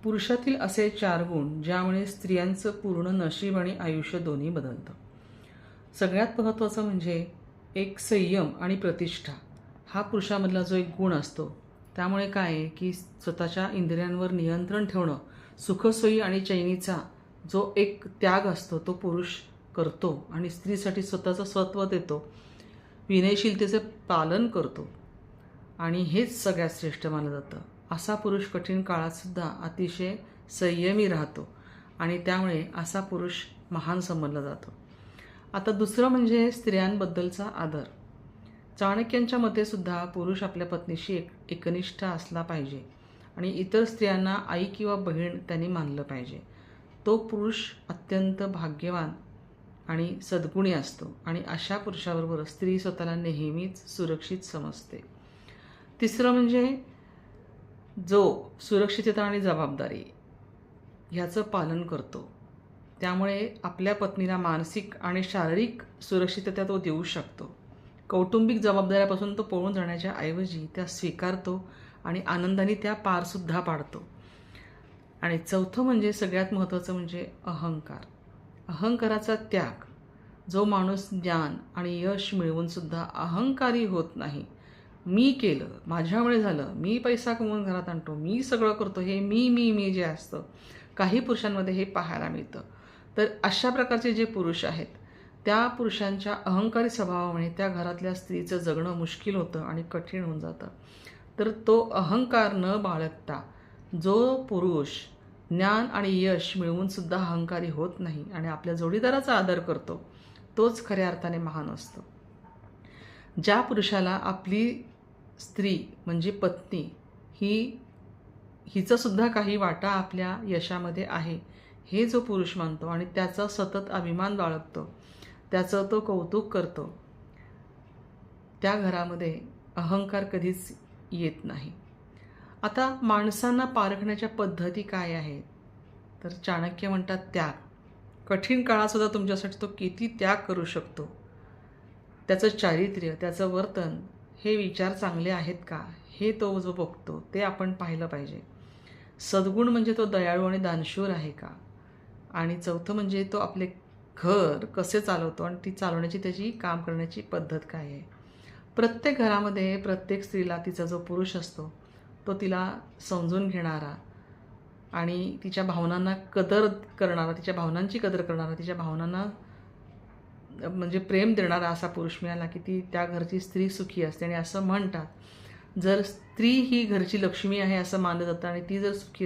पुरुषातील असे 4 गुण ज्यामुळे स्त्रियांचं पूर्ण नशीब आणि आयुष्य दोन्ही बदलतं. सगळ्यात महत्त्वाचं म्हणजे एक संयम आणि प्रतिष्ठा हा पुरुषामधला जो एक गुण असतो. त्यामुळे काय आहे की स्वतःच्या इंद्रियांवर नियंत्रण ठेवणं, सुखसोयी आणि चैनीचा जो एक त्याग असतो तो पुरुष करतो आणि स्त्रीसाठी स्वतःचं स्वत्व देतो, विनयशीलतेचं पालन करतो आणि हेच सगळ्यात श्रेष्ठ मानलं जातं. असा पुरुष कठीण काळातसुद्धा अतिशय संयमी राहतो आणि त्यामुळे असा पुरुष महान समजला जातो. आता दुसरं म्हणजे स्त्रियांबद्दलचा आदर. चाणक्यांच्या मते सुद्धा पुरुष आपल्या पत्नीशी एकनिष्ठ असला पाहिजे आणि इतर स्त्रियांना आई किंवा बहीण त्यांनी मानलं पाहिजे. तो पुरुष अत्यंत भाग्यवान आणि सद्गुणी असतो आणि अशा पुरुषाबरोबर स्त्री स्वतःला नेहमीच सुरक्षित समजते. तिसरं म्हणजे जो सुरक्षितता आणि जबाबदारी ह्याचं पालन करतो. त्यामुळे आपल्या पत्नीला मानसिक आणि शारीरिक सुरक्षितता तो देऊ शकतो. कौटुंबिक जबाबदाऱ्यापासून तो पळून जाण्याच्या ऐवजी त्या स्वीकारतो आणि आनंदाने त्या पारसुद्धा पाडतो. आणि चौथं म्हणजे सगळ्यात महत्त्वाचं म्हणजे अहंकार. अहंकाराचा त्याग. जो माणूस ज्ञान आणि यश मिळवूनसुद्धा अहंकारी होत नाही, मी केलं, माझ्यामुळे झालं, मी पैसा कमवून घरात आणतो, मी सगळं करतो, हे मी जे असतं काही पुरुषांमध्ये हे पाहायला मिळतं. तर अशा प्रकारचे जे पुरुष आहेत त्या पुरुषांच्या अहंकारी स्वभावामुळे त्या घरातल्या स्त्रीचं जगणं मुश्किल होतं आणि कठीण होऊन जातं. तर तो अहंकार न बाळगता जो पुरुष ज्ञान आणि यश मिळवूनसुद्धा अहंकारी होत नाही आणि आपल्या जोडीदाराचा आदर करतो, तोच खऱ्या अर्थाने महान असतो. ज्या पुरुषाला आपली स्त्री म्हणजे पत्नी हिचासुद्धा काही वाटा आपल्या यशामध्ये आहे हे जो पुरुष मानतो आणि त्याचा सतत अभिमान बाळगतो, त्याचं तो कौतुक करतो, त्या घरामध्ये अहंकार कधीच येत नाही. आता माणसांना पारखण्याच्या पद्धती काय आहेत तर चाणक्य म्हणतात त्याग. कठीण काळातसुद्धा तुमच्यासाठी तो किती त्याग करू शकतो, त्याचं चारित्र्य, त्याचं वर्तन, हे विचार चांगले आहेत का हे तो जो बघतो ते आपण पाहिलं पाहिजे. सद्गुण म्हणजे तो दयाळू आणि दानशूर आहे का. आणि चौथं म्हणजे तो आपले घर कसे चालवतो आणि ती चालवण्याची त्याची काम करण्याची पद्धत काय आहे. प्रत्येक घरामध्ये प्रत्येक स्त्रीला तिचा जो पुरुष असतो तो तिला समजून घेणारा आणि तिच्या भावनांना कदर करणारा, तिच्या भावनांची कदर करणारा, तिच्या भावनांना म्हणजे प्रेम देणारा असा पुरुष मिळाला की ती त्या घरची स्त्री सुखी असते. आणि असं म्हणतात जर स्त्री ही घरची लक्ष्मी आहे असं मानलं जातं आणि ती जर सुखी